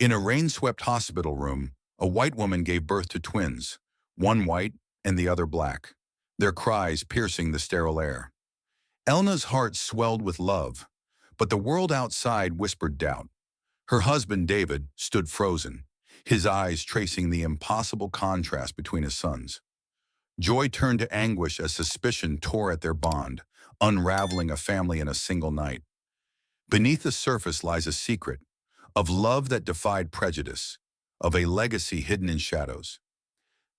In a rain-swept hospital room, a white woman gave birth to twins, one white and the other black, their cries piercing the sterile air. Elna's heart swelled with love, but the world outside whispered doubt. Her husband, David, stood frozen, his eyes tracing the impossible contrast between his sons. Joy turned to anguish as suspicion tore at their bond, unraveling a family in a single night. Beneath the surface lies a secret, of love that defied prejudice, of a legacy hidden in shadows.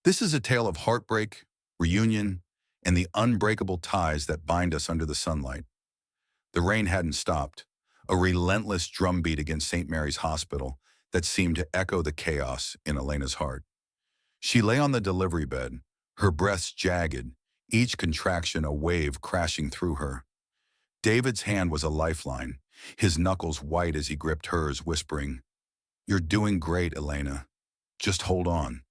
This is a tale of heartbreak, reunion, and the unbreakable ties that bind us under the sunlight. The rain hadn't stopped, a relentless drumbeat against St. Mary's Hospital that seemed to echo the chaos in Elena's heart. She lay on the delivery bed, her breaths jagged, each contraction a wave crashing through her. David's hand was a lifeline, his knuckles white as he gripped hers, whispering, "You're doing great, Elena. Just hold on."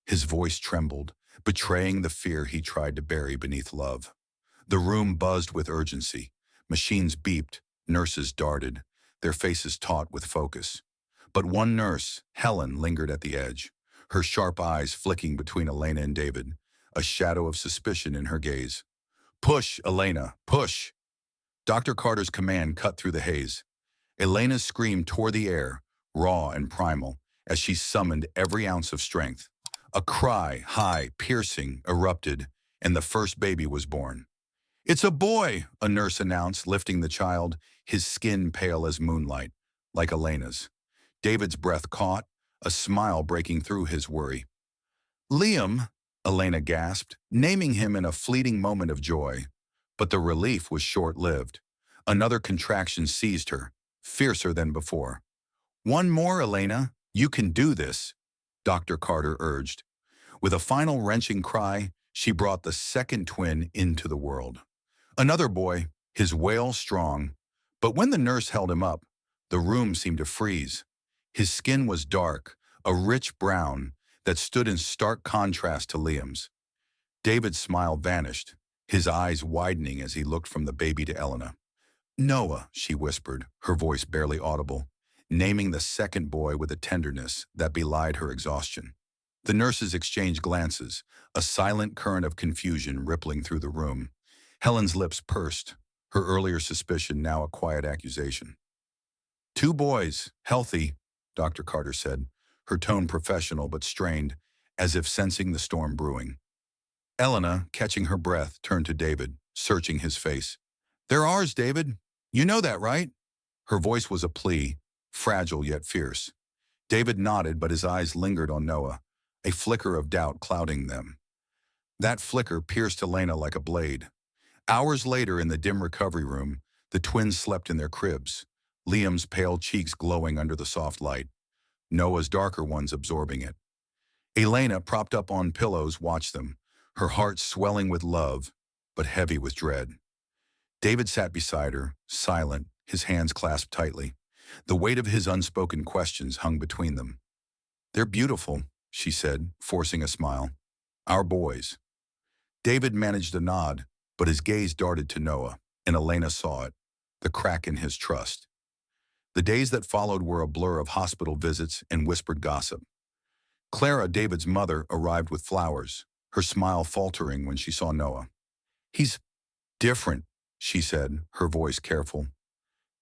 His voice trembled, betraying the fear he tried to bury beneath love. The room buzzed with urgency. Machines beeped, nurses darted, their faces taut with focus. But one nurse, Helen, lingered at the edge, her sharp eyes flicking between Elena and David, a shadow of suspicion in her gaze. "Push, Elena, push!" Dr. Carter's command cut through the haze. Elena's scream tore the air, raw and primal, as she summoned every ounce of strength. A cry, high, piercing, erupted, and the first baby was born. "It's a boy," a nurse announced, lifting the child, his skin pale as moonlight, like Elena's. David's breath caught, a smile breaking through his worry. "Liam," Elena gasped, naming him in a fleeting moment of joy. But the relief was short-lived. Another contraction seized her, fiercer than before. "One more, Elena. You can do this," Dr. Carter urged. With a final wrenching cry, she brought the second twin into the world. Another boy, his wail strong, but when the nurse held him up, the room seemed to freeze. His skin was dark, a rich brown that stood in stark contrast to Liam's. David's smile vanished, his eyes widening as he looked from the baby to Elena. "Noah," she whispered, her voice barely audible, naming the second boy with a tenderness that belied her exhaustion. The nurses exchanged glances, a silent current of confusion rippling through the room. Helen's lips pursed, her earlier suspicion now a quiet accusation. "Two boys, healthy," Dr. Carter said, her tone professional but strained, as if sensing the storm brewing. Elena, catching her breath, turned to David, searching his face. "They're ours, David. You know that, right?" Her voice was a plea, fragile yet fierce. David nodded, but his eyes lingered on Noah, a flicker of doubt clouding them. That flicker pierced Elena like a blade. Hours later, in the dim recovery room, the twins slept in their cribs, Liam's pale cheeks glowing under the soft light, Noah's darker ones absorbing it. Elena, propped up on pillows, watched them, her heart swelling with love, but heavy with dread. David sat beside her, silent, his hands clasped tightly. The weight of his unspoken questions hung between them. "They're beautiful," she said, forcing a smile. "Our boys." David managed a nod, but his gaze darted to Noah, and Elena saw it, the crack in his trust. The days that followed were a blur of hospital visits and whispered gossip. Clara, David's mother, arrived with flowers, her smile faltering when she saw Noah. "He's different," she said, her voice careful.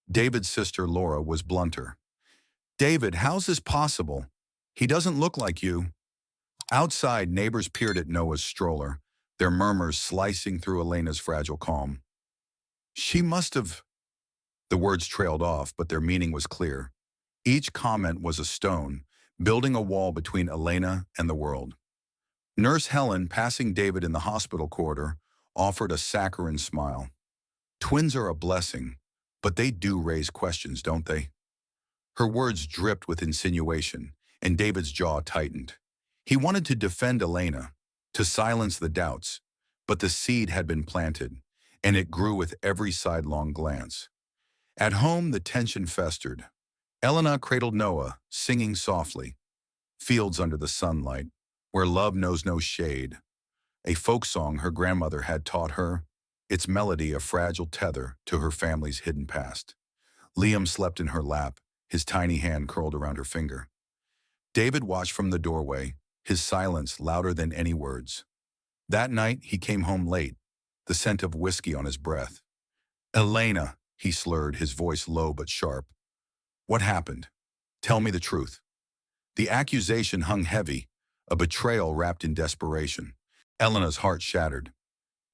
David's sister, Laura, was blunter. "David, how's this possible? He doesn't look like you." Outside, neighbors peered at Noah's stroller, their murmurs slicing through Elena's fragile calm. "She must have—" The words trailed off, but their meaning was clear. Each comment was a stone, building a wall between Elena and the world. Nurse Helen, passing David in the hospital corridor, offered a saccharine smile. "Twins are a blessing, but they do raise questions, don't they?" Her words dripped with insinuation, and David's jaw tightened. He wanted to defend Elena, to silence the doubts, but the seed had been planted, and it grew with every sidelong glance. At home, the tension festered. Elena cradled Noah, singing softly, "Fields under the sunlight, where love knows no shade," a folk song her grandmother had taught her, its melody a fragile tether to her family's hidden past. Liam slept in her lap, his tiny hand curled around her finger. David watched from the doorway, his silence louder than any words. That night, he came home late, the scent of whiskey on his breath. "Elena," he slurred, his voice low but sharp. "What happened? Tell me the truth." The accusation hung heavy, a betrayal wrapped in desperation. Elena's heart shattered.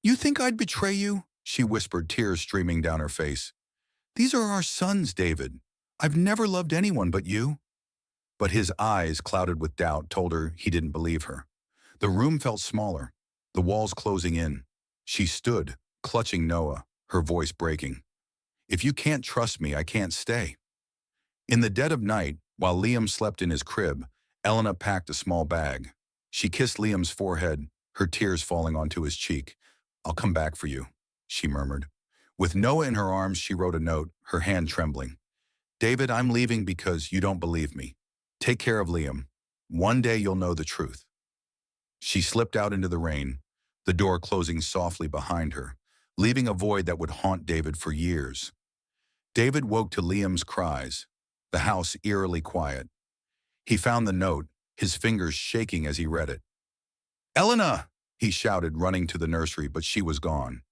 "You think I'd betray you?" she whispered, tears streaming down her face. "These are our sons, David. I've never loved anyone but you." But his eyes, clouded with doubt, told her he didn't believe her. The room felt smaller, the walls closing in. She stood, clutching Noah, her voice breaking. "If you can't trust me, I can't stay." In the dead of night, while Liam slept in his crib, Elena packed a small bag. She kissed Liam's forehead, her tears falling onto his cheek. "I'll come back for you," she murmured. With Noah in her arms, she wrote a note, her hand trembling. "David, I'm leaving because you don't believe me. Take care of Liam. One day you'll know the truth." She slipped out into the rain, the door closing softly behind her, leaving a void that would haunt David for years. David woke to Liam's cries, the house eerily quiet. He found the note, his fingers shaking as he read it. "Elena!" he shouted, running to the nursery, but she was gone.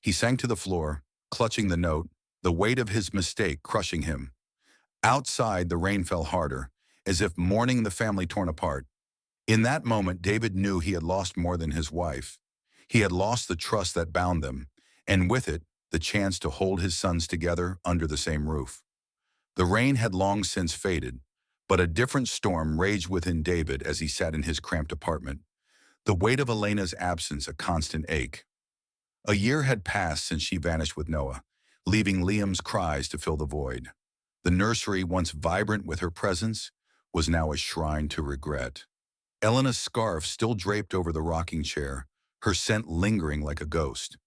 He sank to the floor, clutching the note, the weight of his mistake crushing him. Outside, the rain fell harder, as if mourning the family torn apart. In that moment, David knew he had lost more than his wife. He had lost the trust that bound them, and with it, the chance to hold his sons together under the same roof. The rain had long since faded, but a different storm raged within David as he sat in his cramped apartment, the weight of Elena's absence a constant ache. A year had passed since she vanished with Noah, leaving Liam's cries to fill the void. The nursery, once vibrant with her presence, was now a shrine to regret. Elena's scarf still draped over the rocking chair, her scent lingering like a ghost.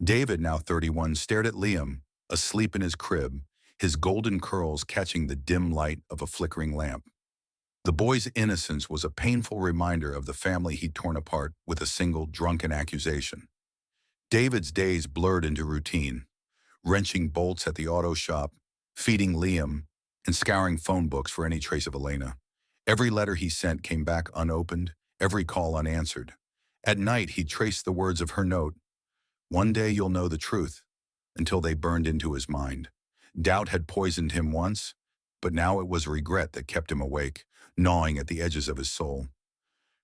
David, now 31, stared at Liam, asleep in his crib, his golden curls catching the dim light of a flickering lamp. The boy's innocence was a painful reminder of the family he'd torn apart with a single drunken accusation. David's days blurred into routine, wrenching bolts at the auto shop, feeding Liam, and scouring phone books for any trace of Elena. Every letter he sent came back unopened, every call unanswered. At night, he traced the words of her note, "One day you'll know the truth," until they burned into his mind. Doubt had poisoned him once, but now it was regret that kept him awake, gnawing at the edges of his soul.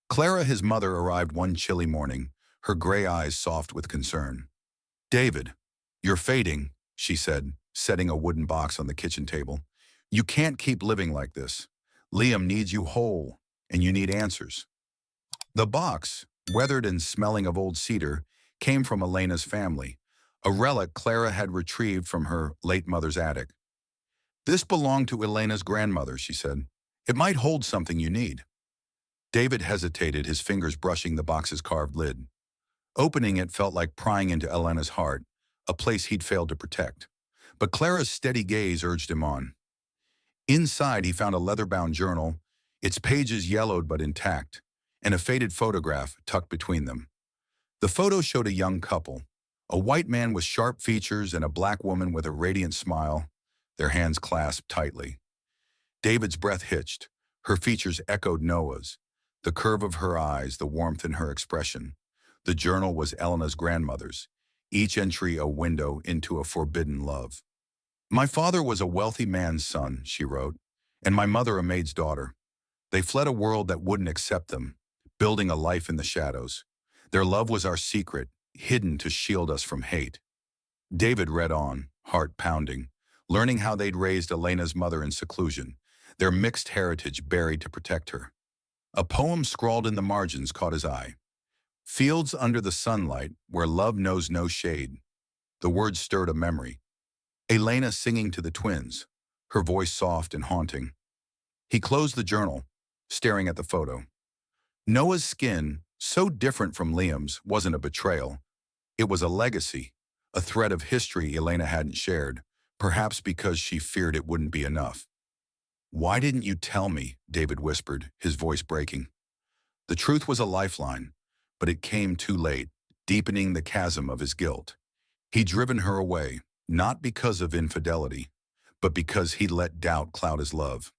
Clara, his mother, arrived one chilly morning, her gray eyes soft with concern. "David, you're fading," she said, setting a wooden box on the kitchen table. "You can't keep living like this. Liam needs you whole, and you need answers." The box, weathered and smelling of old cedar, came from Elena's family, a relic Clara had retrieved from her late mother's attic. "This belonged to Elena's grandmother," she said. "It might hold something you need." David hesitated, his fingers brushing the box's carved lid. Opening it felt like prying into Elena's heart, a place he'd failed to protect. But Clara's steady gaze urged him on. Inside, he found a leather-bound journal, its pages yellowed but intact, and a faded photograph tucked between them. The photo showed a young couple, a white man with sharp features and a black woman with a radiant smile, their hands clasped tightly. David's breath hitched. Her features echoed Noah's, the curve of her eyes, the warmth in her expression. The journal was Elena's grandmother's, each entry a window into a forbidden love. "My father was a wealthy man's son," she wrote, "and my mother a maid's daughter. They fled a world that wouldn't accept them, building a life in the shadows. Their love was our secret, hidden to shield us from hate." David read on, heart pounding, learning how they'd raised Elena's mother in seclusion, their mixed heritage buried to protect her. A poem scrawled in the margins caught his eye. "Fields under the sunlight, where love knows no shade." The words stirred a memory. Elena singing to the twins, her voice soft and haunting. He closed the journal, staring at the photo. Noah's skin, so different from Liam's, wasn't a betrayal. It was a legacy, a thread of history Elena hadn't shared, perhaps because she feared it wouldn't be enough. "Why didn't you tell me?" David whispered, his voice breaking. The truth was a lifeline, but it came too late, deepening the chasm of his guilt. He'd driven her away, not because of infidelity, but because he'd let doubt cloud his love.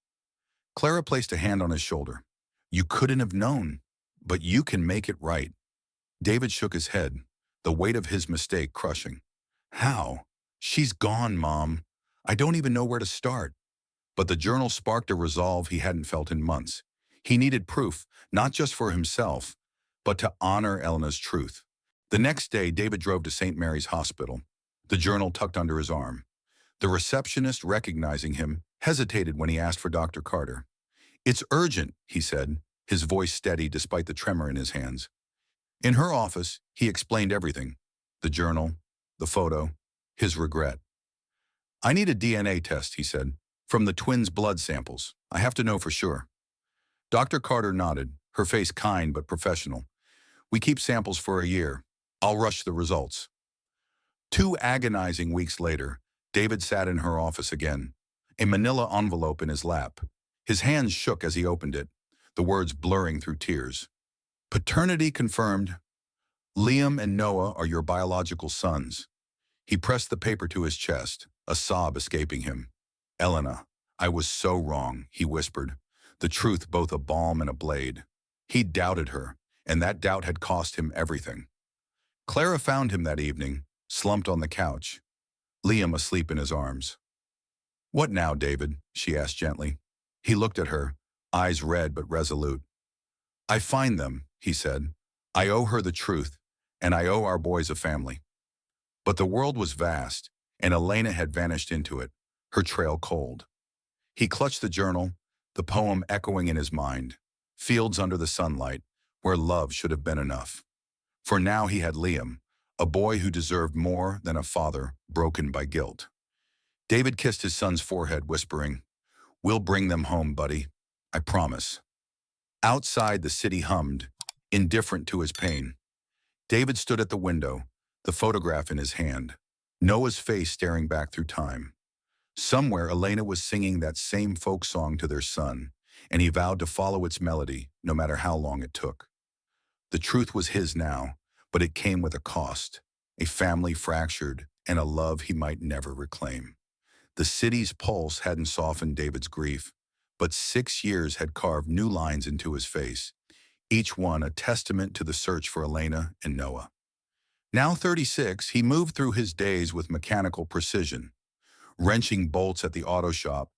Clara placed a hand on his shoulder. You couldn't have known, but you can make it right. David shook his head, the weight of his mistake crushing. How? She's gone, Mom. I don't even know where to start. But the journal sparked a resolve he hadn't felt in months. He needed proof, not just for himself, but to honor Elena's truth. The next day, David drove to St. Mary's Hospital, the journal tucked under his arm. The receptionist, recognizing him, hesitated when he asked for Dr. Carter. It's urgent, he said, his voice steady despite the tremor in his hands. In her office, he explained everything. The journal, the photo, his regret. I need a DNA test, he said, from the twins' blood samples. I have to know for sure. Dr. Carter nodded, her face kind but professional. We keep samples for a year. I'll rush the results. 2 agonizing weeks later, David sat in her office again, a manila envelope in his lap. His hands shook as he opened it, the words blurring through tears. Paternity confirmed. Liam and Noah are your biological sons. He pressed the paper to his chest, a sob escaping him. Elena, I was so wrong, he whispered, the truth both a balm and a blade. He doubted her, and that doubt had cost him everything. Clara found him that evening, slumped on the couch, Liam asleep in his arms. What now, David? She asked gently. He looked at her, eyes red but resolute. I find them, he said. I owe her the truth, and I owe our boys a family. But the world was vast, and Elena had vanished into it, her trail cold. He clutched the journal, the poem echoing in his mind, fields under the sunlight, where love should have been enough. For now he had Liam, a boy who deserved more than a father broken by guilt. David kissed his son's forehead, whispering, We'll bring them home, buddy. I promise. Outside, the city hummed, indifferent to his pain. David stood at the window, the photograph in his hand, Noah's face staring back through time. Somewhere, Elena was singing that same folk song to their son, and he vowed to follow its melody, no matter how long it took. The truth was his now, but it came with a cost, a family fractured, and a love he might never reclaim. The city's pulse hadn't softened David's grief, but 6 years had carved new lines into his face, each one a testament to the search for Elena and Noah. Now 36, he moved through his days with mechanical precision, wrenching bolts at the auto shop,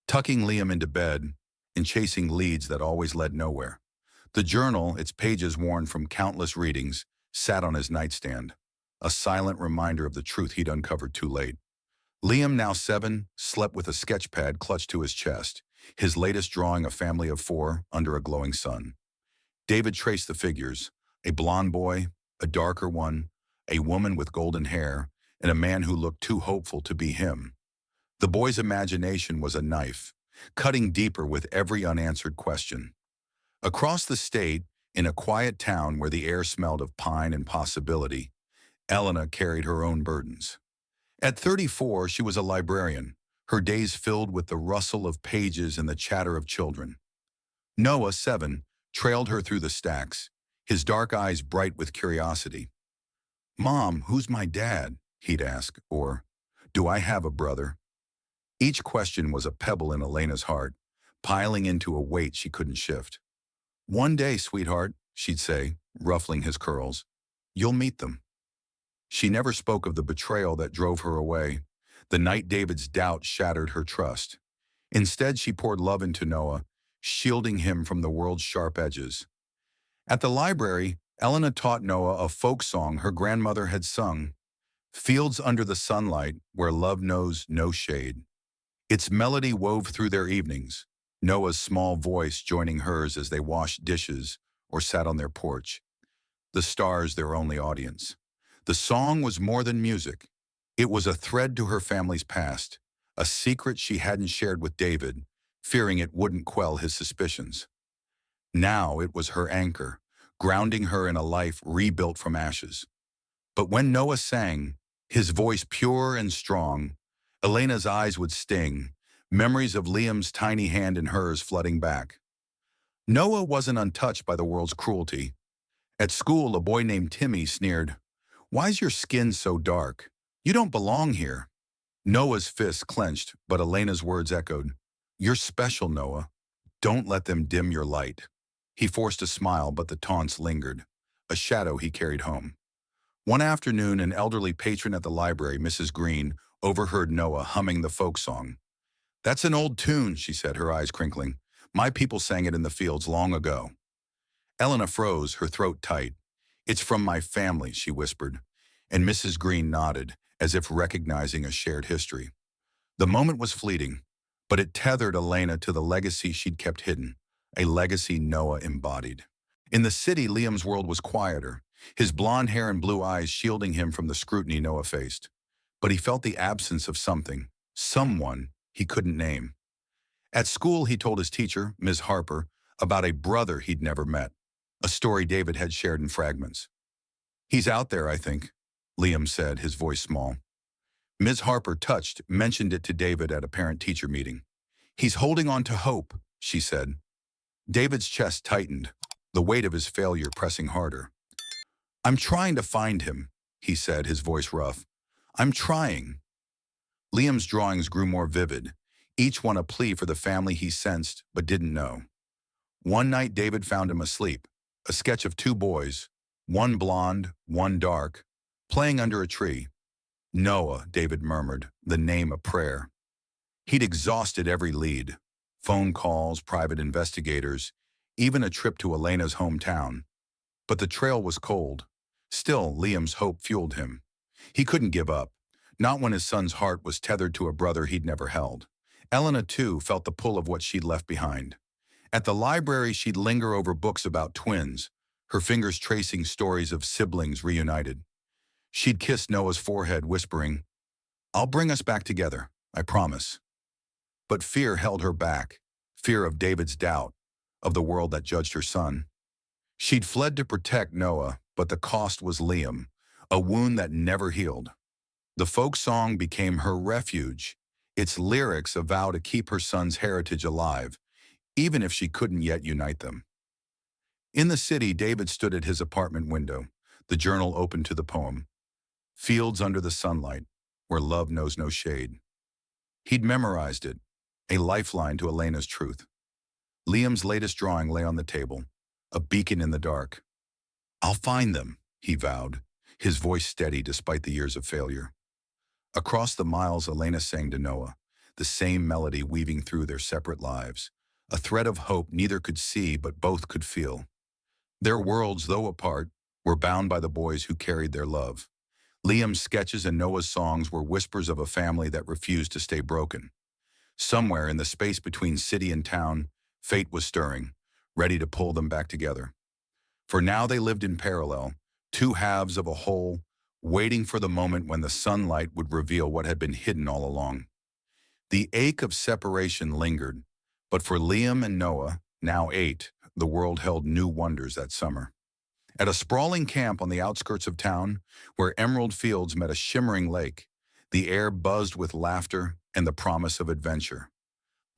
tucking Liam into bed, and chasing leads that always led nowhere. The journal, its pages worn from countless readings, sat on his nightstand, a silent reminder of the truth he'd uncovered too late. Liam, now 7, slept with a sketch pad clutched to his chest, his latest drawing a family of 4 under a glowing sun. David traced the figures, a blonde boy, a darker one, a woman with golden hair, and a man who looked too hopeful to be him. The boy's imagination was a knife, cutting deeper with every unanswered question. Across the state, in a quiet town where the air smelled of pine and possibility, Elena carried her own burdens. At 34, she was a librarian, her days filled with the rustle of pages and the chatter of children. Noah, 7, trailed her through the stacks, his dark eyes bright with curiosity. Mom, who's my dad? He'd ask, or, do I have a brother? Each question was a pebble in Elena's heart, piling into a weight she couldn't shift. One day, sweetheart, she'd say, ruffling his curls, you'll meet them. She never spoke of the betrayal that drove her away, the night David's doubt shattered her trust. Instead, she poured love into Noah, shielding him from the world's sharp edges. At the library, Elena taught Noah a folk song her grandmother had sung, Fields Under the Sunlight, Where Love Knows No Shade. Its melody wove through their evenings, Noah's small voice joining hers as they washed dishes or sat on their porch, the stars their only audience. The song was more than music. It was a thread to her family's past, a secret she hadn't shared with David, fearing it wouldn't quell his suspicions. Now it was her anchor, grounding her in a life rebuilt from ashes. But when Noah sang, his voice pure and strong, Elena's eyes would sting, memories of Liam's tiny hand in hers flooding back. Noah wasn't untouched by the world's cruelty. At school, a boy named Timmy sneered, "Why's your skin so dark? You don't belong here." Noah's fists clenched, but Elena's words echoed. You're special, Noah. Don't let them dim your light. He forced a smile, but the taunts lingered, a shadow he carried home. One afternoon, an elderly patron at the library, Mrs. Green, overheard Noah humming the folk song. That's an old tune, she said, her eyes crinkling. My people sang it in the fields long ago. Elena froze, her throat tight. It's from my family, she whispered, and Mrs. Green nodded, as if recognizing a shared history. The moment was fleeting, but it tethered Elena to the legacy she'd kept hidden, a legacy Noah embodied. In the city, Liam's world was quieter, his blonde hair and blue eyes shielding him from the scrutiny Noah faced. But he felt the absence of something, someone he couldn't name. At school, he told his teacher, Ms. Harper, about a brother he'd never met, a story David had shared in fragments. He's out there, I think, Liam said, his voice small. Ms. Harper, touched, mentioned it to David at a parent-teacher meeting. He's holding on to hope, she said. David's chest tightened, the weight of his failure pressing harder. I'm trying to find him, he said, his voice rough. I'm trying. Liam's drawings grew more vivid, each one a plea for the family he sensed but didn't know. One night David found him asleep, a sketch of two boys, one blonde, one dark, playing under a tree. Noah, David murmured, the name a prayer. He'd exhausted every lead, phone calls, private investigators, even a trip to Elena's hometown. But the trail was cold. Still, Liam's hope fueled him. He couldn't give up, not when his son's heart was tethered to a brother he'd never held. Elena, too, felt the pull of what she'd left behind. At the library, she'd linger over books about twins, her fingers tracing stories of siblings reunited. She'd kiss Noah's forehead, whispering, I'll bring us back together, I promise. But fear held her back, fear of David's doubt, of the world that judged her son. She'd fled to protect Noah, but the cost was Liam, a wound that never healed. The folk song became her refuge, its lyrics a vow to keep her son's heritage alive, even if she couldn't yet unite them. In the city, David stood at his apartment window, the journal open to the poem. Fields under the sunlight, where love knows no shade. He'd memorized it, a lifeline to Elena's truth. Liam's latest drawing lay on the table, a beacon in the dark. I'll find them, he vowed, his voice steady despite the years of failure. Across the miles, Elena sang to Noah, the same melody weaving through their separate lives, a thread of hope neither could see but both could feel. Their worlds, though apart, were bound by the boys who carried their love. Liam's sketches and Noah's songs were whispers of a family that refused to stay broken. Somewhere in the space between city and town, fate was stirring, ready to pull them back together. For now they lived in parallel, two halves of a whole, waiting for the moment when the sunlight would reveal what had been hidden all along. The ache of separation lingered, but for Liam and Noah, now 8, the world held new wonders that summer. At a sprawling camp on the outskirts of town, where emerald fields met a shimmering lake, the air buzzed with laughter and the promise of adventure.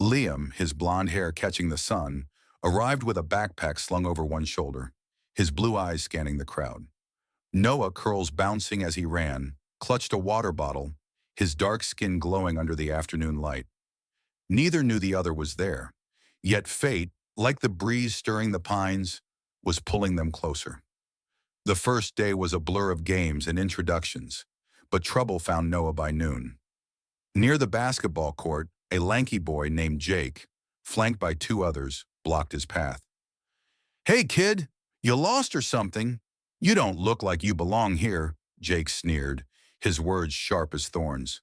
Liam, his blonde hair catching the sun, arrived with a backpack slung over one shoulder, his blue eyes scanning the crowd. Noah, curls bouncing as he ran, clutched a water bottle, his dark skin glowing under the afternoon light. Neither knew the other was there, yet fate, like the breeze stirring the pines, was pulling them closer. The first day was a blur of games and introductions, but trouble found Noah by noon. Near the basketball court, a lanky boy named Jake, flanked by 2 others, blocked his path. Hey kid, you lost or something? You don't look like you belong here, Jake sneered, his words sharp as thorns.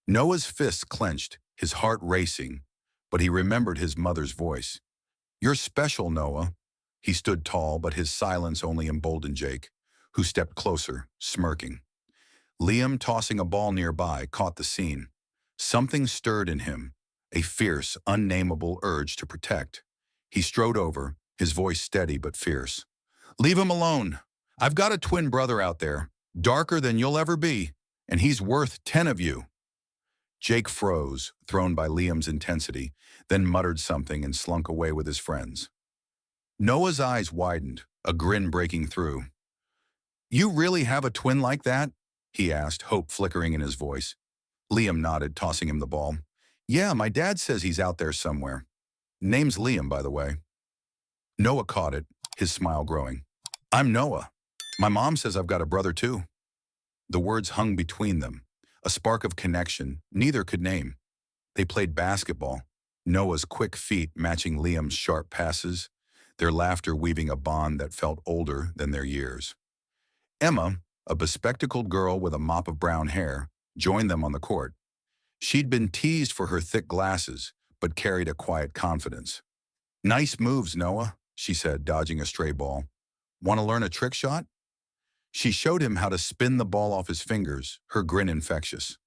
Noah's fists clenched, his heart racing, but he remembered his mother's voice. You're special, Noah. He stood tall, but his silence only emboldened Jake, who stepped closer, smirking. Liam, tossing a ball nearby, caught the scene. Something stirred in him, a fierce, unnameable urge to protect. He strode over, his voice steady but fierce. Leave him alone. I've got a twin brother out there, darker than you'll ever be, and he's worth 10 of you. Jake froze, thrown by Liam's intensity, then muttered something and slunk away with his friends. Noah's eyes widened, a grin breaking through. You really have a twin like that? He asked, hope flickering in his voice. Liam nodded, tossing him the ball. Yeah, my dad says he's out there somewhere. Name's Liam, by the way. Noah caught it, his smile growing. I'm Noah. My mom says I've got a brother too. The words hung between them, a spark of connection neither could name. They played basketball, Noah's quick feet matching Liam's sharp passes, their laughter weaving a bond that felt older than their years. Emma, a bespectacled girl with a mop of brown hair, joined them on the court. She'd been teased for her thick glasses, but carried a quiet confidence. Nice moves, Noah, she said, dodging a stray ball. Want to learn a trick shot? She showed him how to spin the ball off his fingers, her grin infectious.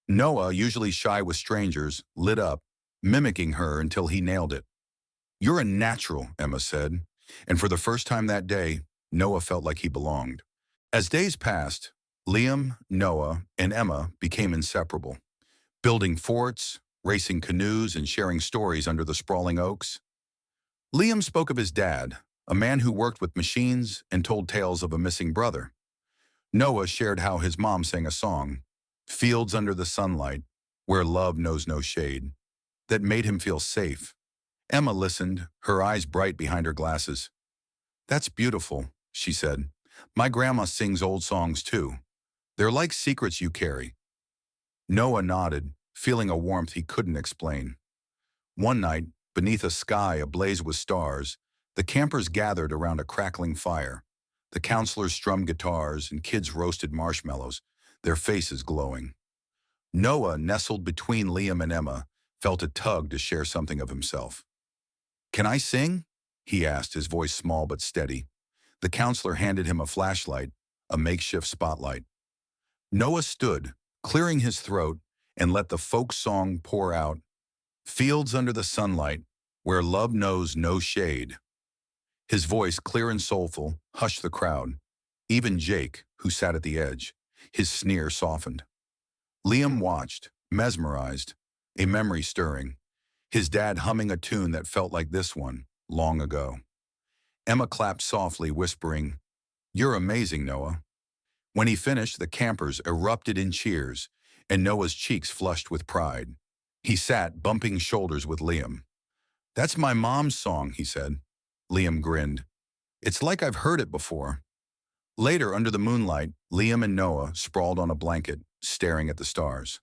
Noah, usually shy with strangers, lit up, mimicking her until he nailed it. You're a natural, Emma said, and for the first time that day, Noah felt like he belonged. As days passed, Liam, Noah, and Emma became inseparable, building forts, racing canoes, and sharing stories under the sprawling oaks. Liam spoke of his dad, a man who worked with machines and told tales of a missing brother. Noah shared how his mom sang a song, Fields Under the Sunlight, Where Love Knows No Shade, that made him feel safe. Emma listened, her eyes bright behind her glasses. That's beautiful, she said. My grandma sings old songs too. They're like secrets you carry. Noah nodded, feeling a warmth he couldn't explain. One night, beneath a sky ablaze with stars, the campers gathered around a crackling fire. The counselors strummed guitars and kids roasted marshmallows, their faces glowing. Noah, nestled between Liam and Emma, felt a tug to share something of himself. Can I sing? He asked, his voice small but steady. The counselor handed him a flashlight, a makeshift spotlight. Noah stood, clearing his throat, and let the folk song pour out. Fields under the sunlight, where love knows no shade. His voice, clear and soulful, hushed the crowd. Even Jake, who sat at the edge, his sneer softened. Liam watched, mesmerized, a memory stirring, his dad humming a tune that felt like this one, long ago. Emma clapped softly, whispering, You're amazing, Noah. When he finished, the campers erupted in cheers, and Noah's cheeks flushed with pride. He sat, bumping shoulders with Liam. That's my mom's song, he said. Liam grinned. It's like I've heard it before. Later, under the moonlight, Liam and Noah sprawled on a blanket, staring at the stars.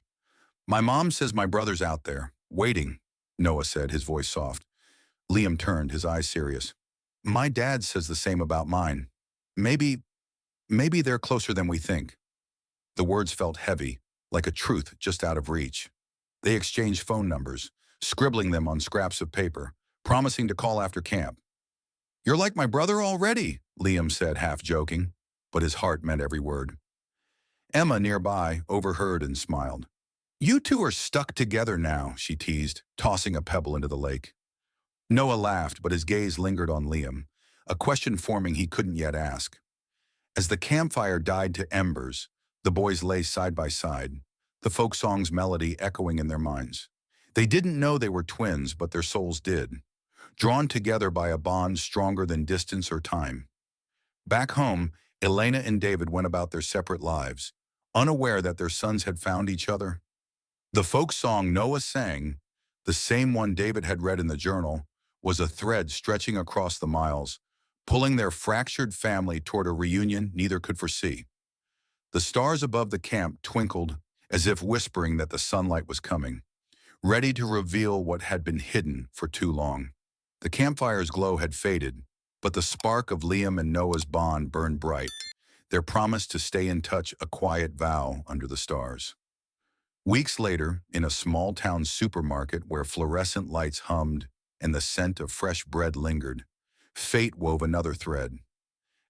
My mom says my brother's out there, waiting, Noah said, his voice soft. Liam turned, his eyes serious. My dad says the same about mine. Maybe they're closer than we think. The words felt heavy, like a truth just out of reach. They exchanged phone numbers, scribbling them on scraps of paper, promising to call after camp. You're like my brother already, Liam said, half joking, but his heart meant every word. Emma, nearby, overheard and smiled. You two are stuck together now, she teased, tossing a pebble into the lake. Noah laughed, but his gaze lingered on Liam, a question forming he couldn't yet ask. As the campfire died to embers, the boys lay side by side, the folk song's melody echoing in their minds. They didn't know they were twins, but their souls did, drawn together by a bond stronger than distance or time. Back home, Elena and David went about their separate lives, unaware that their sons had found each other. The folk song Noah sang, the same one David had read in the journal, was a thread stretching across the miles, pulling their fractured family toward a reunion neither could foresee. The stars above the camp twinkled as if whispering that the sunlight was coming, ready to reveal what had been hidden for too long. The campfire's glow had faded, but the spark of Liam and Noah's bond burned bright, their promise to stay in touch a quiet vow under the stars. Weeks later, in a small-town supermarket where fluorescent lights hummed and the scent of fresh bread lingered, fate wove another thread.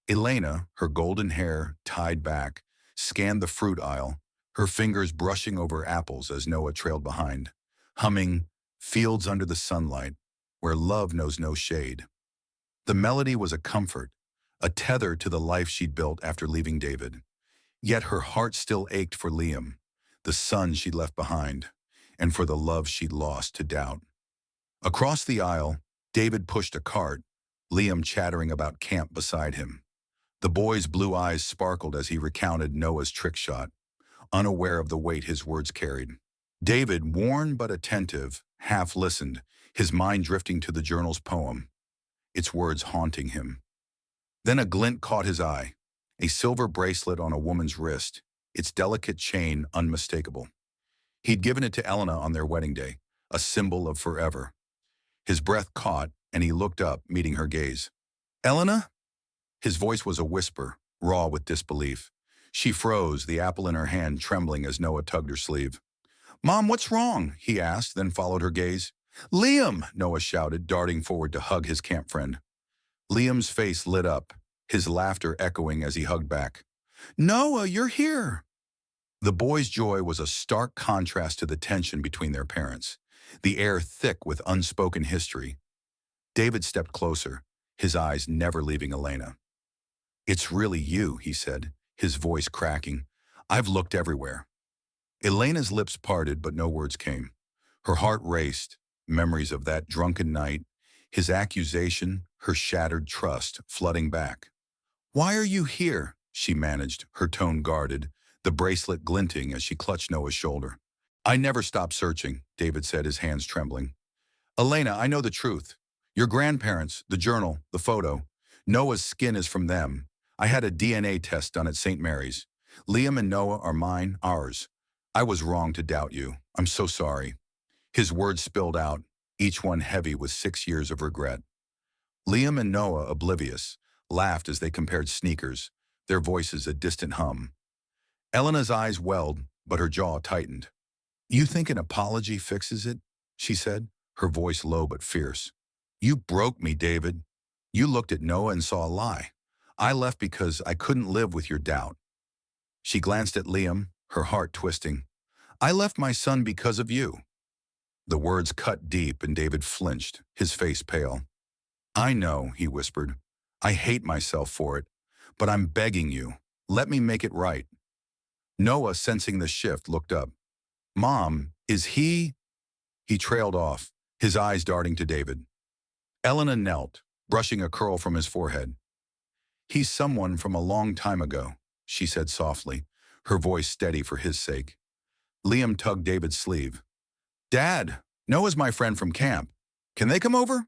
Elena, her golden hair tied back, scanned the fruit aisle, her fingers brushing over apples as Noah trailed behind, humming Fields Under the Sunlight, Where Love Knows No Shade. The melody was a comfort, a tether to the life she'd built after leaving David. Yet her heart still ached for Liam, the son she'd left behind, and for the love she'd lost to doubt. Across the aisle, David pushed a cart, Liam chattering about camp beside him. The boy's blue eyes sparkled as he recounted Noah's trick shot. unaware of the weight his words carried. David, worn but attentive, half listened, his mind drifting to the journal's poem, its words haunting him. Then a glint caught his eye, a silver bracelet on a woman's wrist, its delicate chain unmistakable. He'd given it to Elena on their wedding day, a symbol of forever. His breath caught, and he looked up, meeting her gaze. "Elena?" His voice was a whisper, raw with disbelief. She froze, the apple in her hand trembling as Noah tugged her sleeve. "Mom, what's wrong?" he asked, then followed her gaze. "Liam!" Noah shouted, darting forward to hug his camp friend. Liam's face lit up, his laughter echoing as he hugged back. "Noah, you're here!" The boy's joy was a stark contrast to the tension between their parents, the air thick with unspoken history. David stepped closer, his eyes never leaving Elena. "It's really you," he said, his voice cracking. "I've looked everywhere." Elena's lips parted, but no words came. Her heart raced, memories of that drunken night, his accusation, her shattered trust flooding back. "Why are you here?" she managed, her tone guarded, the bracelet glinting as she clutched Noah's shoulder. "I never stopped searching," David said, his hands trembling. "Elena, I know the truth. Your grandparents, the journal, the photo. Noah's skin is from them. I had a DNA test done at St. Mary's. Liam and Noah are mine, ours. I was wrong to doubt you. I'm so sorry." His words spilled out, each one heavy with 6 years of regret. Liam and Noah, oblivious, laughed as they compared sneakers, their voices a distant hum. Elena's eyes welled, but her jaw tightened. "You think an apology fixes it?" she said, her voice low but fierce. "You broke me, David. You looked at Noah and saw a lie. I left because I couldn't live with your doubt." She glanced at Liam, her heart twisting. "I left my son because of you." The words cut deep and David flinched, his face pale. "I know," he whispered. "I hate myself for it, but I'm begging you, let me make it right." Noah, sensing the shift, looked up. "Mom, is he—" He trailed off, his eyes darting to David. Elena knelt, brushing a curl from his forehead. "He's someone from a long time ago," she said softly, her voice steady for his sake. Liam tugged David's sleeve. "Dad, Noah's my friend from camp. Can they come over?"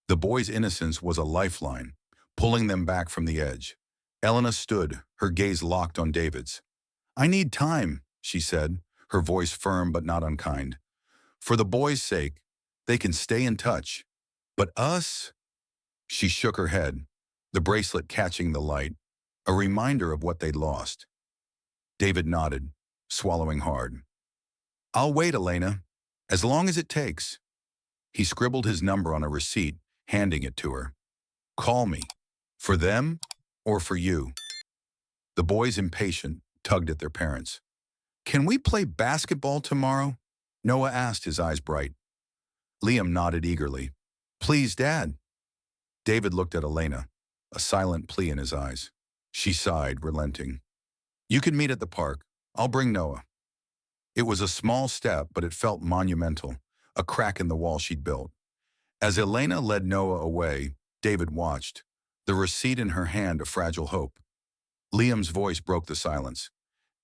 The boy's innocence was a lifeline, pulling them back from the edge. Elena stood, her gaze locked on David's. "I need time," she said, her voice firm but not unkind. "For the boy's sake, they can stay in touch. But us?" She shook her head, the bracelet catching the light, a reminder of what they'd lost. David nodded, swallowing hard. "I'll wait, Elena, as long as it takes." He scribbled his number on a receipt, handing it to her. "Call me. For them or for you?" The boys, impatient, tugged at their parents. "Can we play basketball tomorrow?" Noah asked, his eyes bright. Liam nodded eagerly. "Please, Dad." David looked at Elena, a silent plea in his eyes. She sighed, relenting. "You can meet at the park. I'll bring Noah." It was a small step, but it felt monumental, a crack in the wall she'd built. As Elena led Noah away, David watched, the receipt in her hand a fragile hope. Liam's voice broke the silence.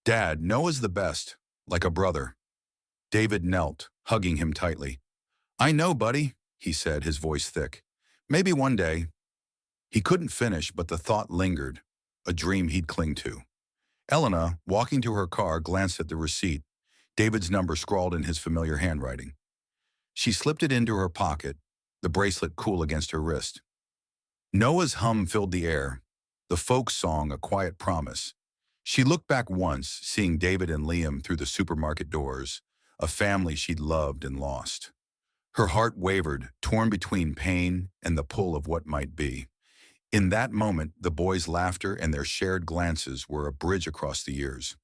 "Dad, Noah's the best, like a brother." David knelt, hugging him tightly. "I know, buddy," he said, his voice thick. "Maybe one day." He couldn't finish, but the thought lingered, a dream he'd cling to. Elena, walking to her car, glanced at the receipt, David's number scrawled in his familiar handwriting. She slipped it into her pocket, the bracelet cool against her wrist. Noah's hum filled the air, the folk song a quiet promise. She looked back once, seeing David and Liam through the supermarket doors, a family she'd loved and lost. Her heart wavered, torn between pain and the pull of what might be. In that moment, the boys' laughter and their shared glances were a bridge across the years.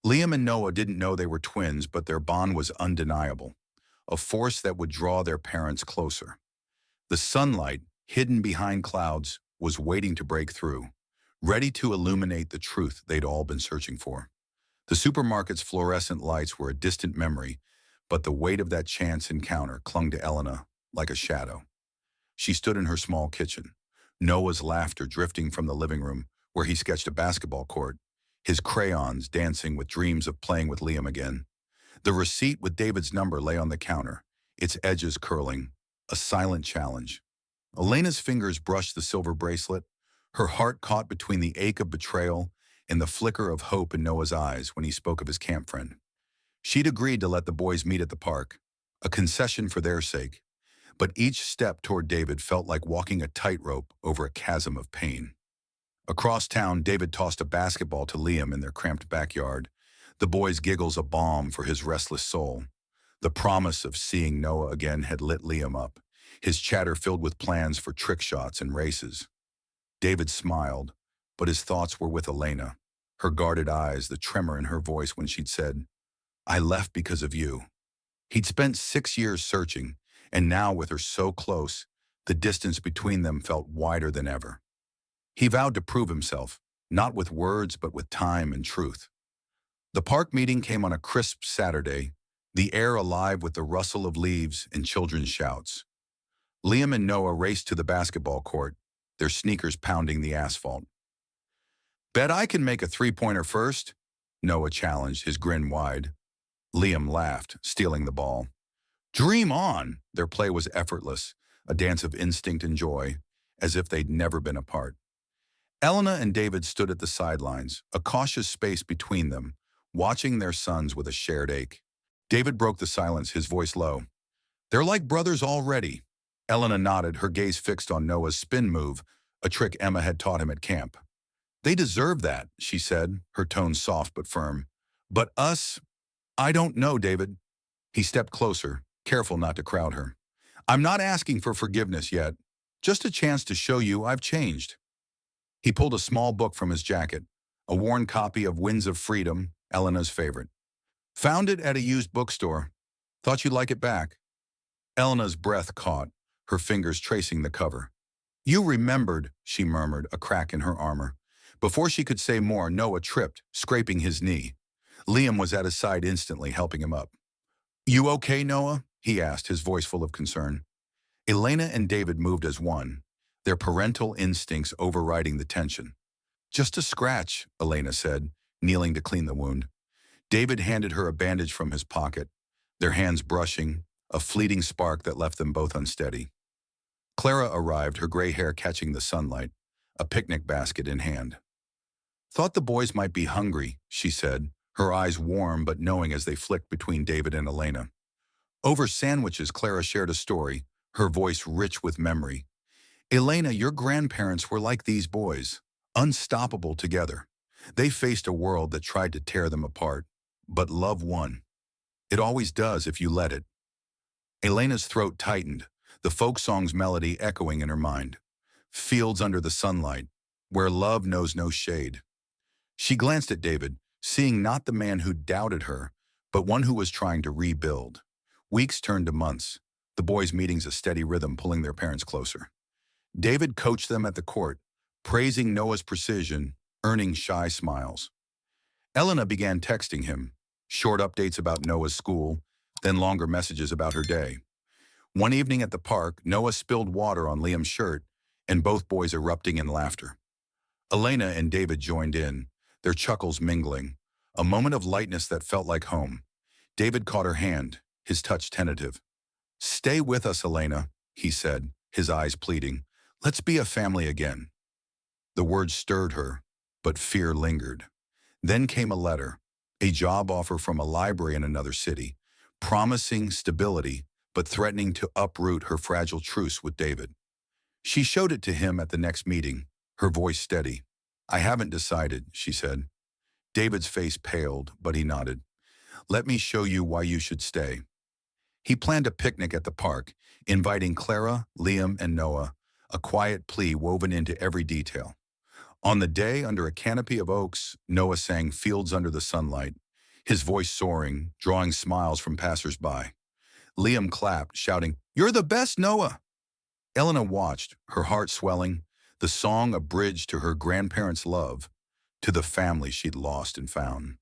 Liam and Noah didn't know they were twins, but their bond was undeniable, a force that would draw their parents closer. The sunlight, hidden behind clouds, was waiting to break through, ready to illuminate the truth they'd all been searching for. The supermarket's fluorescent lights were a distant memory, but the weight of that chance encounter clung to Elena like a shadow. She stood in her small kitchen, Noah's laughter drifting from the living room, where he sketched a basketball court, his crayons dancing with dreams of playing with Liam again. The receipt with David's number lay on the counter, its edges curling, a silent challenge. Elena's fingers brushed the silver bracelet, her heart caught between the ache of betrayal and the flicker of hope in Noah's eyes when he spoke of his camp friend. She'd agreed to let the boys meet at the park, a concession for their sake, but each step toward David felt like walking a tightrope over a chasm of pain. Across town, David tossed a basketball to Liam in their cramped backyard, the boy's giggles a balm for his restless soul. The promise of seeing Noah again had lit Liam up, his chatter filled with plans for trick shots and races. David smiled, but his thoughts were with Elena, her guarded eyes, the tremor in her voice when she'd said, "I left because of you." He'd spent 6 years searching, and now with her so close, the distance between them felt wider than ever. He vowed to prove himself, not with words but with time and truth. The park meeting came on a crisp Saturday, the air alive with the rustle of leaves and children's shouts. Liam and Noah raced to the basketball court, their sneakers pounding the asphalt. "Bet I can make a three-pointer first," Noah challenged, his grin wide. Liam laughed, stealing the ball. "Dream on!" Their play was effortless, a dance of instinct and joy, as if they'd never been apart. Elena and David stood at the sidelines, a cautious space between them, watching their sons with a shared ache. David broke the silence, his voice low. "They're like brothers already." Elena nodded, her gaze fixed on Noah's spin move, a trick Emma had taught him at camp. "They deserve that," she said, her tone soft but firm. "But us, I don't know, David." He stepped closer, careful not to crowd her. "I'm not asking for forgiveness yet, just a chance to show you I've changed." He pulled a small book from his jacket, a worn copy of Winds of Freedom, Elena's favorite. "Found it at a used bookstore. Thought you'd like it back." Elena's breath caught, her fingers tracing the cover. "You remembered," she murmured, a crack in her armor. Before she could say more, Noah tripped, scraping his knee. Liam was at his side instantly, helping him up. "You okay, Noah?" he asked, his voice full of concern. Elena and David moved as one, their parental instincts overriding the tension. "Just a scratch," Elena said, kneeling to clean the wound. David handed her a bandage from his pocket, their hands brushing, a fleeting spark that left them both unsteady. Clara arrived, her gray hair catching the sunlight, a picnic basket in hand. "Thought the boys might be hungry," she said, her eyes warm but knowing as they flicked between David and Elena. Over sandwiches, Clara shared a story, her voice rich with memory. "Elena, your grandparents were like these boys, unstoppable together. They faced a world that tried to tear them apart, but love won. It always does if you let it." Elena's throat tightened, the folk song's melody echoing in her mind. "Fields under the sunlight, where love knows no shade." She glanced at David, seeing not the man who doubted her, but one who was trying to rebuild. Weeks turned to months, the boys' meetings a steady rhythm pulling their parents closer. David coached them at the court, praising Noah's precision, earning shy smiles. Elena began texting him, short updates about Noah's school, then longer messages about her day. One evening at the park, Noah spilled water on Liam's shirt, and both boys erupting in laughter. Elena and David joined in, their chuckles mingling, a moment of lightness that felt like home. David caught her hand, his touch tentative. "Stay with us, Elena," he said, his eyes pleading. "Let's be a family again." The words stirred her, but fear lingered. Then came a letter, a job offer from a library in another city, promising stability, but threatening to uproot her fragile truce with David. She showed it to him at the next meeting, her voice steady. "I haven't decided," she said. David's face paled, but he nodded. "Let me show you why you should stay." He planned a picnic at the park, inviting Clara, Liam, and Noah, a quiet plea woven into every detail. On the day, under a canopy of oaks, Noah sang "Fields Under the Sunlight," his voice soaring, drawing smiles from passers-by. Liam clapped, shouting, "You're the best, Noah!" Elena watched, her heart swelling, the song a bridge to her grandparents' love, to the family she'd lost and found.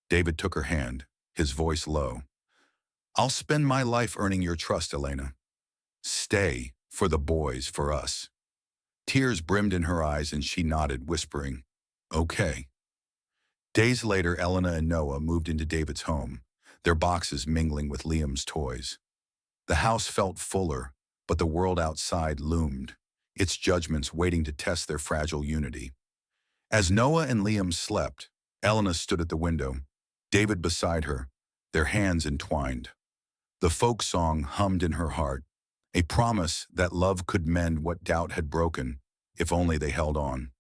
David took her hand, his voice low. "I'll spend my life earning your trust, Elena. Stay, for the boys, for us." Tears brimmed in her eyes and she nodded, whispering, "Okay." Days later, Elena and Noah moved into David's home, their boxes mingling with Liam's toys. The house felt fuller, but the world outside loomed, its judgments waiting to test their fragile unity. As Noah and Liam slept, Elena stood at the window, David beside her, their hands entwined. The folk song hummed in her heart, a promise that love could mend what doubt had broken, if only they held on.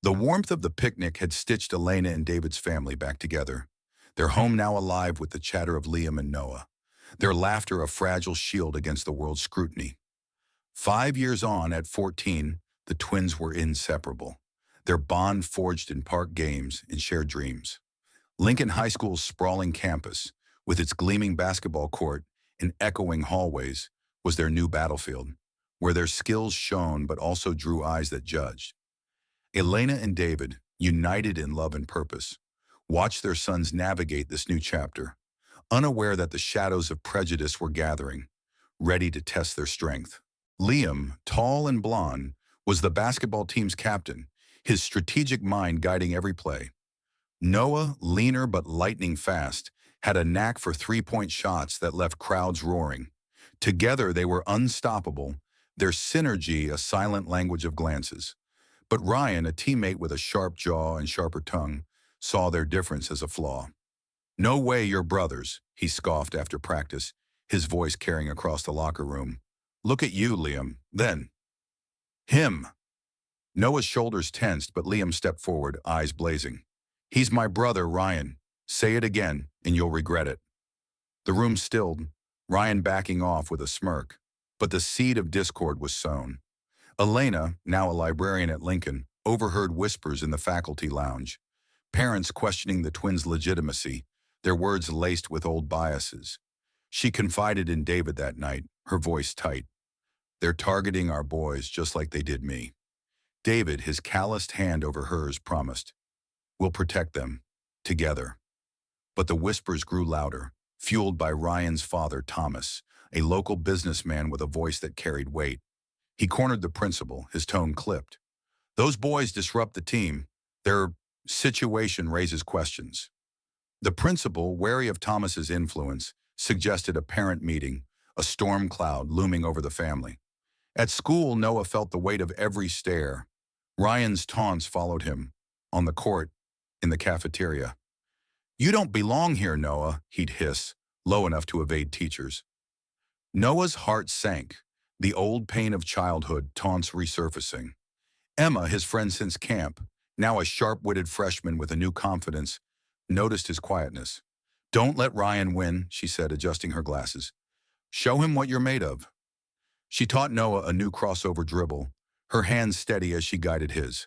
The warmth of the picnic had stitched Elena and David's family back together, their home now alive with the chatter of Liam and Noah, their laughter a fragile shield against the world's scrutiny. 5 years on, at 14, the twins were inseparable, their bond forged in park games and shared dreams. Lincoln High School's sprawling campus, with its gleaming basketball court and echoing hallways, was their new battlefield, where their skills shone but also drew eyes that judged. Elena and David, united in love and purpose, watched their sons navigate this new chapter, unaware that the shadows of prejudice were gathering, ready to test their strength. Liam, tall and blond, was the basketball team's captain, his strategic mind guiding every play. Noah, leaner but lightning fast, had a knack for three-point shots that left crowds roaring. Together they were unstoppable, their synergy a silent language of glances. But Ryan, a teammate with a sharp jaw and sharper tongue, saw their difference as a flaw. "No way you're brothers," he scoffed after practice, his voice carrying across the locker room. "Look at you, Liam. Then him." Noah's shoulders tensed, but Liam stepped forward, eyes blazing. "He's my brother, Ryan. Say it again, and you'll regret it." The room stilled, Ryan backing off with a smirk, but the seed of discord was sown. Elena, now a librarian at Lincoln, overheard whispers in the faculty lounge, parents questioning the twins' legitimacy, their words laced with old biases. She confided in David that night, her voice tight. "They're targeting our boys just like they did me." David, his calloused hand over hers, promised, "We'll protect them, together." But the whispers grew louder, fueled by Ryan's father, Thomas, a local businessman with a voice that carried weight. He cornered the principal, his tone clipped. "Those boys disrupt the team. Their situation raises questions." The principal, wary of Thomas's influence, suggested a parent meeting, a storm cloud looming over the family. At school, Noah felt the weight of every stare. Ryan's taunts followed him, on the court, in the cafeteria. "You don't belong here, Noah," he'd hiss, low enough to evade teachers. Noah's heart sank, the old pain of childhood taunts resurfacing. Emma, his friend since camp, now a sharp-witted freshman with a new confidence, noticed his quietness. "Don't let Ryan win," she said, adjusting her glasses. "Show him what you're made of." She taught Noah a new crossover dribble, her hands steady as she guided his.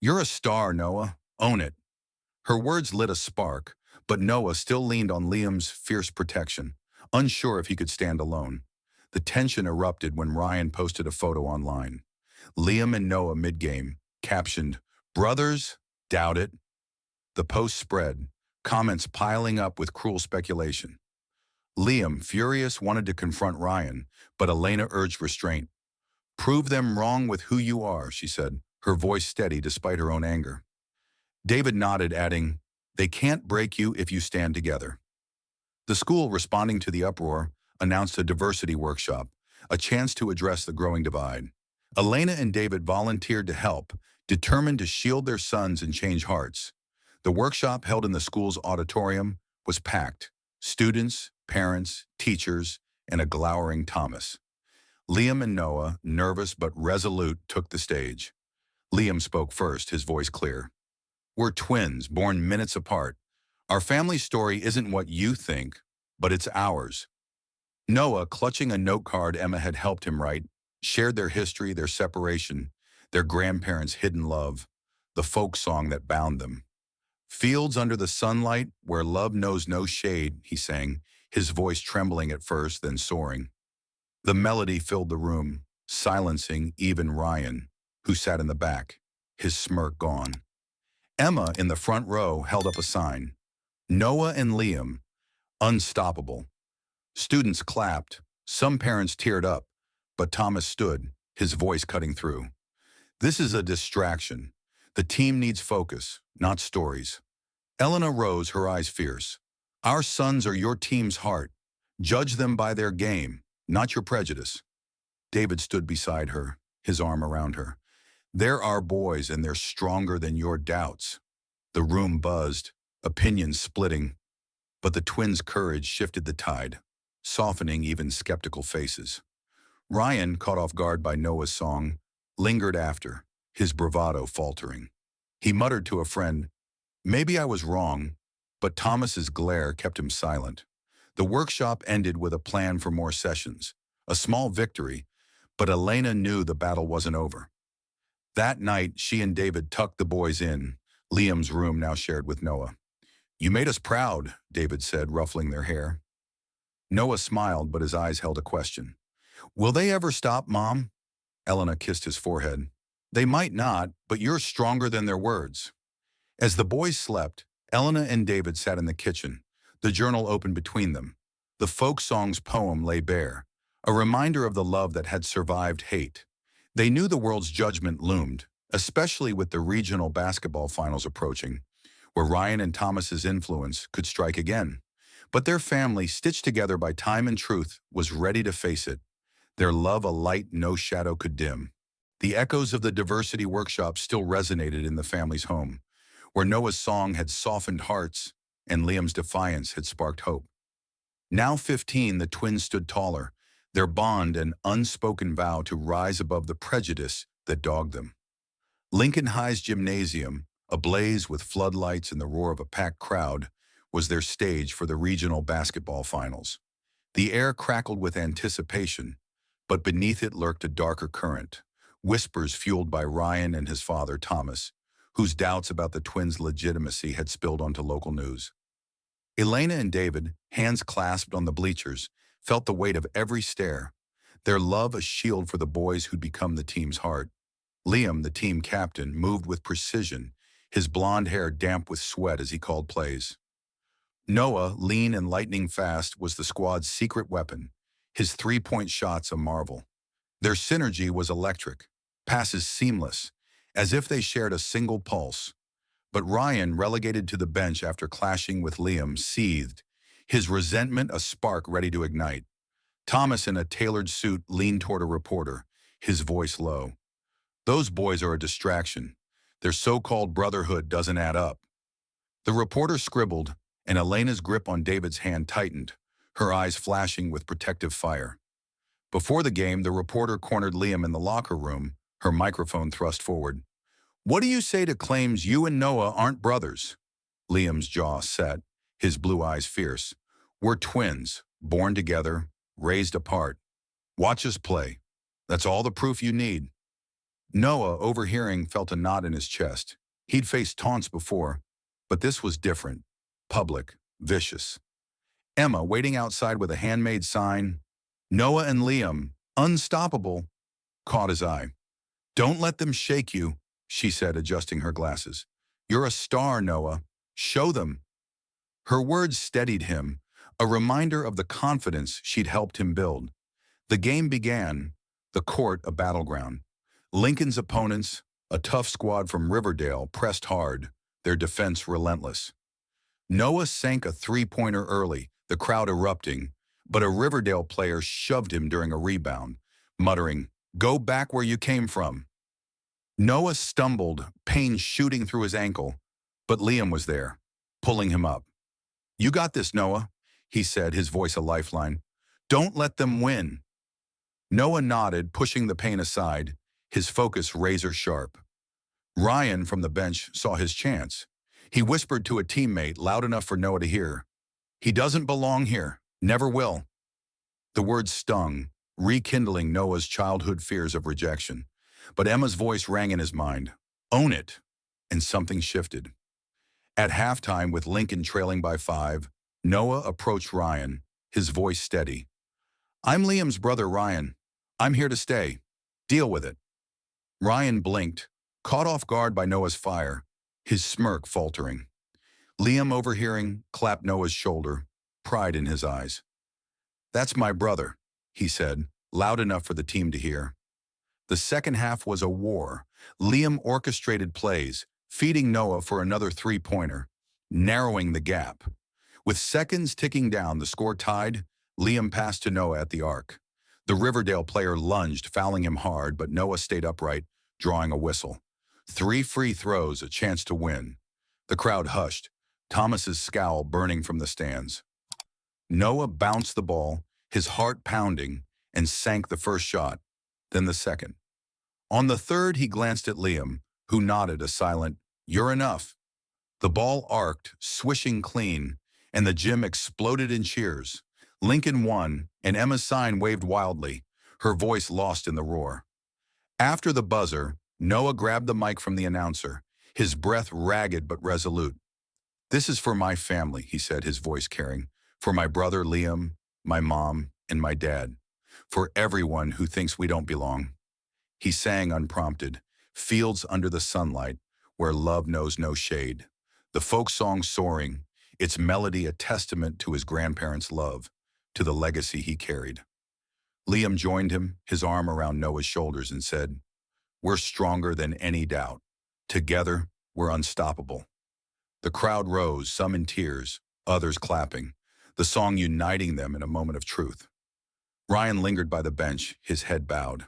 "You're a star, Noah. Own it." Her words lit a spark, but Noah still leaned on Liam's fierce protection, unsure if he could stand alone. The tension erupted when Ryan posted a photo online. Liam and Noah mid-game, captioned, "Brothers? Doubt it." The post spread, comments piling up with cruel speculation. Liam, furious, wanted to confront Ryan, but Elena urged restraint. "Prove them wrong with who you are," she said, her voice steady despite her own anger. David nodded, adding, "They can't break you if you stand together." The school, responding to the uproar, announced a diversity workshop, a chance to address the growing divide. Elena and David volunteered to help, determined to shield their sons and change hearts. The workshop, held in the school's auditorium, was packed. Students, parents, teachers, and a glowering Thomas. Liam and Noah, nervous but resolute, took the stage. Liam spoke first, his voice clear. "We're twins, born minutes apart. Our family story isn't what you think, but it's ours." Noah, clutching a note card Emma had helped him write, shared their history, their separation, their grandparents' hidden love, the folk song that bound them. "Fields under the sunlight, where love knows no shade," he sang, his voice trembling at first, then soaring. The melody filled the room, silencing even Ryan, who sat in the back, his smirk gone. Emma, in the front row, held up a sign. "Noah and Liam, unstoppable." Students clapped, some parents teared up, but Thomas stood, his voice cutting through. "This is a distraction. The team needs focus, not stories." Elena rose, her eyes fierce. Our sons are your team's heart. Judge them by their game, not your prejudice. David stood beside her, his arm around her. They're our boys, and they're stronger than your doubts. The room buzzed, opinions splitting, but the twins' courage shifted the tide, softening even skeptical faces. Ryan, caught off guard by Noah's song, lingered after, his bravado faltering. He muttered to a friend, "Maybe I was wrong," but Thomas's glare kept him silent. The workshop ended with a plan for more sessions, a small victory, but Elena knew the battle wasn't over. That night, she and David tucked the boys in, Liam's room now shared with Noah. "You made us proud," David said, ruffling their hair. Noah smiled, but his eyes held a question. "Will they ever stop, Mom?" Elena kissed his forehead. "They might not, but you're stronger than their words." As the boys slept, Elena and David sat in the kitchen, the journal open between them. The folk song's poem lay bare, a reminder of the love that had survived hate. They knew the world's judgment loomed, especially with the regional basketball finals approaching, where Ryan and Thomas's influence could strike again. But their family, stitched together by time and truth, was ready to face it, their love a light no shadow could dim. The echoes of the diversity workshop still resonated in the family's home, where Noah's song had softened hearts and Liam's defiance had sparked hope. Now 15, the twins stood taller, their bond an unspoken vow to rise above the prejudice that dogged them. Lincoln High's gymnasium, ablaze with floodlights and the roar of a packed crowd, was their stage for the regional basketball finals. The air crackled with anticipation, but beneath it lurked a darker current, whispers fueled by Ryan and his father, Thomas, whose doubts about the twins' legitimacy had spilled onto local news. Elena and David, hands clasped on the bleachers, felt the weight of every stare, their love a shield for the boys who'd become the team's heart. Liam, the team captain, moved with precision, his blonde hair damp with sweat as he called plays. Noah, lean and lightning fast, was the squad's secret weapon, his three-point shots a marvel. Their synergy was electric, passes seamless, as if they shared a single pulse. But Ryan, relegated to the bench after clashing with Liam, seethed, his resentment a spark ready to ignite. Thomas, in a tailored suit, leaned toward a reporter, his voice low. "Those boys are a distraction. Their so-called brotherhood doesn't add up." The reporter scribbled, and Elena's grip on David's hand tightened, her eyes flashing with protective fire. Before the game, the reporter cornered Liam in the locker room, her microphone thrust forward. "What do you say to claims you and Noah aren't brothers?" Liam's jaw set, his blue eyes fierce. "We're twins, born together, raised apart. Watch us play. That's all the proof you need." Noah, overhearing, felt a knot in his chest. He'd faced taunts before, but this was different. Public, vicious. Emma, waiting outside with a handmade sign, "Noah and Liam, unstoppable," caught his eye. "Don't let them shake you," she said, adjusting her glasses. "You're a star, Noah. Show them." Her words steadied him, a reminder of the confidence she'd helped him build. The game began, the court a battleground. Lincoln's opponents, a tough squad from Riverdale, pressed hard, their defense relentless. Noah sank a three-pointer early, the crowd erupting, but a Riverdale player shoved him during a rebound, muttering, "Go back where you came from." Noah stumbled, pain shooting through his ankle, but Liam was there, pulling him up. "You got this, Noah," he said, his voice a lifeline. "Don't let them win." Noah nodded, pushing the pain aside, his focus razor sharp. Ryan, from the bench, saw his chance. He whispered to a teammate, loud enough for Noah to hear, "He doesn't belong here, never will." The words stung, rekindling Noah's childhood fears of rejection. But Emma's voice rang in his mind, "Own it," and something shifted. At halftime, with Lincoln trailing by 5, Noah approached Ryan, his voice steady. "I'm Liam's brother, Ryan. I'm here to stay. Deal with it." Ryan blinked, caught off guard by Noah's fire, his smirk faltering. Liam, overhearing, clapped Noah's shoulder, pride in his eyes. "That's my brother," he said, loud enough for the team to hear. The second half was a war. Liam orchestrated plays, feeding Noah for another three-pointer. narrowing the gap. With seconds ticking down, the score tied. Liam passed to Noah at the arc. The Riverdale player lunged, fouling him hard, but Noah stayed upright, drawing a whistle. 3 free throws, a chance to win. The crowd hushed, Thomas's scowl burning from the stands. Noah bounced the ball, his heart pounding, and sank the first shot, then the second. On the third, he glanced at Liam, who nodded a silent, "You're enough." The ball arced, swishing clean, and the gym exploded in cheers. Lincoln won, and Emma's sign waved wildly, her voice lost in the roar. After the buzzer, Noah grabbed the mic from the announcer, his breath ragged but resolute. "This is for my family," he said, his voice carrying. "For my brother Liam, my mom, and my dad. For everyone who thinks we don't belong." He sang unprompted, "Fields under the sunlight, where love knows no shade." The folk song soaring, its melody a testament to his grandparents' love, to the legacy he carried. Liam joined him, his arm around Noah's shoulders, and said, "We're stronger than any doubt. Together, we're unstoppable." The crowd rose, some in tears, others clapping, the song uniting them in a moment of truth. Ryan lingered by the bench, his head bowed.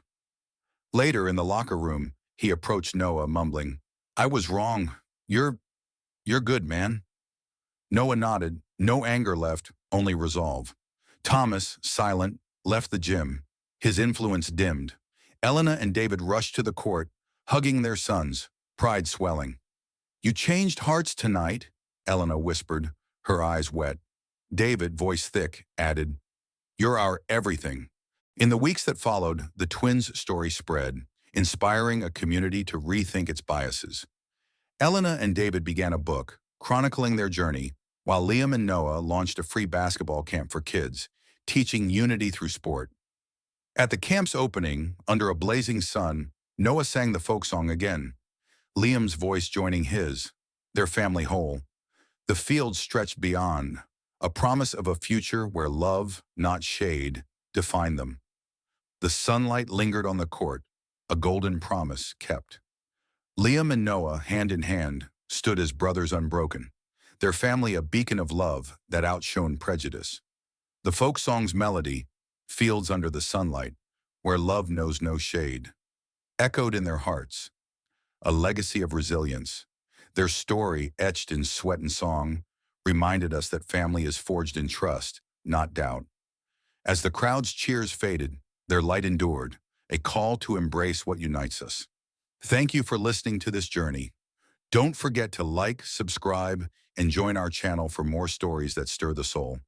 Later, in the locker room, he approached Noah, mumbling, "I was wrong. You're good, man." Noah nodded, no anger left, only resolve. Thomas, silent, left the gym, his influence dimmed. Elena and David rushed to the court, hugging their sons, pride swelling. "You changed hearts tonight," Elena whispered, her eyes wet. David, voice thick, added, "You're our everything." In the weeks that followed, the twins' story spread, inspiring a community to rethink its biases. Elena and David began a book, chronicling their journey, while Liam and Noah launched a free basketball camp for kids, teaching unity through sport. At the camp's opening, under a blazing sun, Noah sang the folk song again, Liam's voice joining his, their family whole. The fields stretched beyond, a promise of a future where love, not shade, defined them. The sunlight lingered on the court, a golden promise kept. Liam and Noah, hand in hand, stood as brothers unbroken, their family a beacon of love that outshone prejudice. The folk song's melody, "Fields under the sunlight, where love knows no shade," echoed in their hearts, a legacy of resilience. Their story, etched in sweat and song, reminded us that family is forged in trust, not doubt. As the crowd's cheers faded, their light endured, a call to embrace what unites us. Thank you for listening to this journey. Don't forget to like, subscribe, and join our channel for more stories that stir the soul.